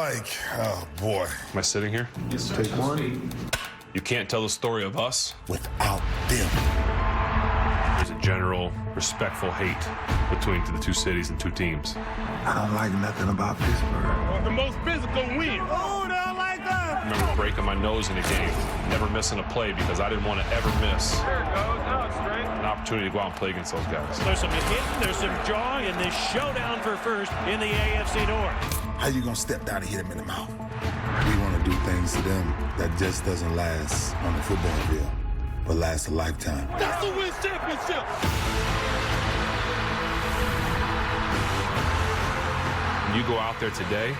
Oh, boy. Am I sitting here? Yes, take one. You can't tell the story of us Without them. There's a general, respectful hate between the two cities and two teams. I don't like nothing about Pittsburgh. The most physical win. Oh, don't like that. I remember breaking my nose in a game, never missing a play because I didn't want to ever miss There it goes. Now it's straight. an opportunity to go out and play against those guys. There's some hitting, there's some jawing in this showdown for first in the AFC North. How you gonna step down and hit him in the mouth? We want to do things to them that just doesn't last on the football field, but lasts a lifetime. That's the win championship. When you go out there today,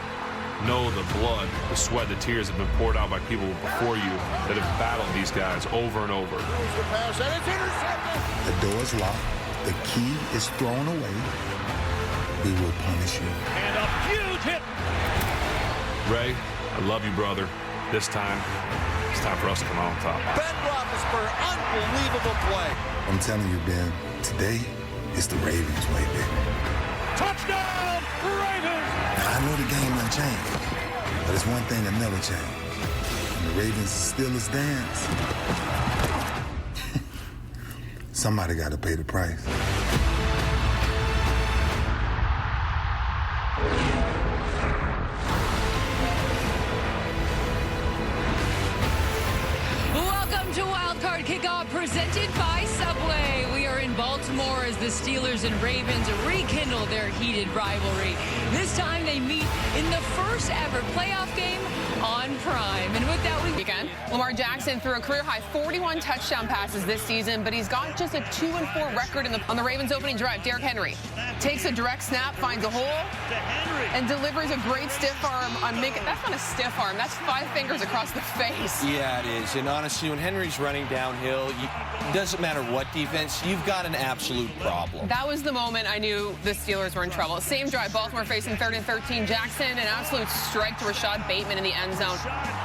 know the blood, the sweat, the tears have been poured out by people before you that have battled these guys over and over. The pass, and it's intercepted. The door is locked. The key is thrown away. We will punish you. And a huge hit. Ray, I love you, brother. This time, it's time for us to come out on top. Ben Roethlisberger, unbelievable play. I'm telling you, Ben, today is the Ravens way, baby. Touchdown, Ravens. Now, I know the game done changed, but it's one thing that never changed. When the Ravens still as dance, somebody got to pay the price. Welcome to Wildcard Kickoff presented by Subway. We are in Baltimore as the Steelers and Ravens rekindle their heated rivalry. This time they meet in the first ever playoff game on Prime. And with that, weekend, Lamar Jackson threw a career-high 41 touchdown passes this season, but he's got just a 2-4 record on the Ravens' opening drive. Derrick Henry takes a direct snap, finds a hole, and delivers a great stiff arm on Mink. That's not a stiff arm. That's 5 fingers across the face. Yeah, it is. And honestly, when Henry's running downhill, it doesn't matter what defense, you've got an absolute problem. That was the moment I knew the Steelers were in trouble. Same drive, Baltimore facing 3rd and 13. Jackson, an absolute strike to Rashad Bateman in the end zone.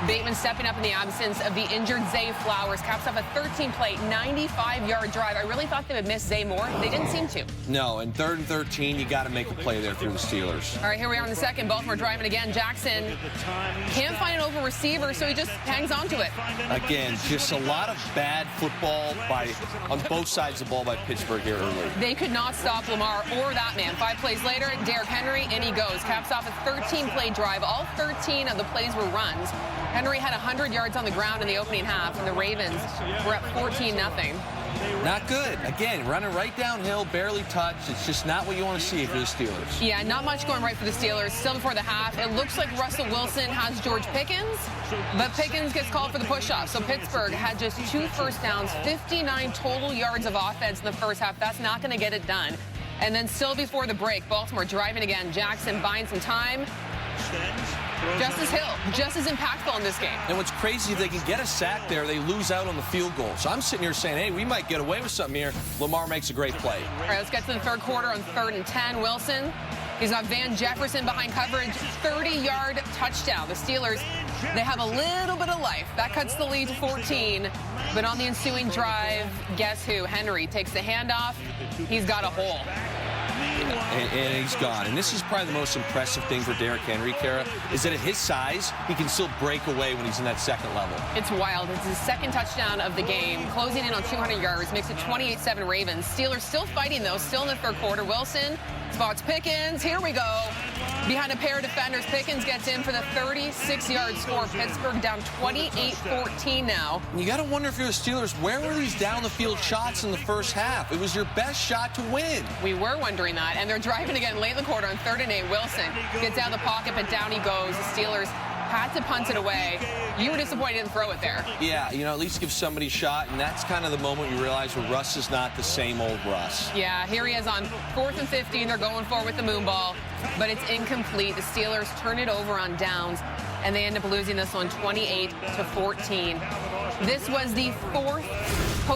Bateman stepping up in the absence of the injured Zay Flowers. Caps off a 13-play, 95-yard drive. I really thought they would miss Zay more. They didn't seem to. No, and 3rd and 13, you got to make a play there through the Steelers. All right, here we are in the second. Baltimore driving again. Jackson can't find an open receiver, so he just hangs on to it. Again, just a lot of bad football on both sides of the ball by Pittsburgh here early. They could not stop Lamar or that man. 5 plays later, Derrick Henry, in he goes. Caps off a 13-play drive. All 13 of the plays were runs. Henry had 100 yards on the ground in the opening half, and the Ravens were up 14-0. Not good. Again, running right downhill, barely touched. It's just not what you want to see for the Steelers. Yeah, not much going right for the Steelers. Still before the half, it looks like Russell Wilson has George Pickens, but Pickens gets called for the push-off. So Pittsburgh had just 2 first downs, 59 total yards of offense in the first half. That's not going to get it done. And then still before the break, Baltimore driving again. Jackson buying some time. Justice Hill, just as impactful in this game. And what's crazy, if they can get a sack there, they lose out on the field goal. So I'm sitting here saying, hey, we might get away with something here. Lamar makes a great play. All right, let's get to the third quarter on 3rd and 10. Wilson, he's got Van Jefferson behind coverage, 30-yard touchdown. The Steelers, they have a little bit of life. That cuts the lead to 14. But on the ensuing drive, guess who? Henry takes the handoff. He's got a hole. And he's gone. And this is probably the most impressive thing for Derrick Henry, Kara, is that at his size, he can still break away when he's in that second level. It's wild. It's his second touchdown of the game. Closing in on 200 yards, makes it 28-7 Ravens. Steelers still fighting, though, still in the third quarter. Wilson spots Pickens. Here we go. Behind a pair of defenders, Pickens gets in for the 36-yard score. Pittsburgh down 28-14 now. You got to wonder if you're the Steelers, where were these down-the-field shots in the first half? It was your best shot to win. We were wondering that, and they're driving again late in the quarter on 3rd and 8. Wilson gets out of the pocket, but down he goes. The Steelers had to punt it away. You were disappointed he didn't throw it there. Yeah, you know, at least give somebody a shot, and that's kind of the moment you realize well, Russ is not the same old Russ. Yeah, here he is on 4th and 15. They're going for it with the moon ball, but it's incomplete. The Steelers turn it over on downs, and they end up losing this one 28-14. This was the 4th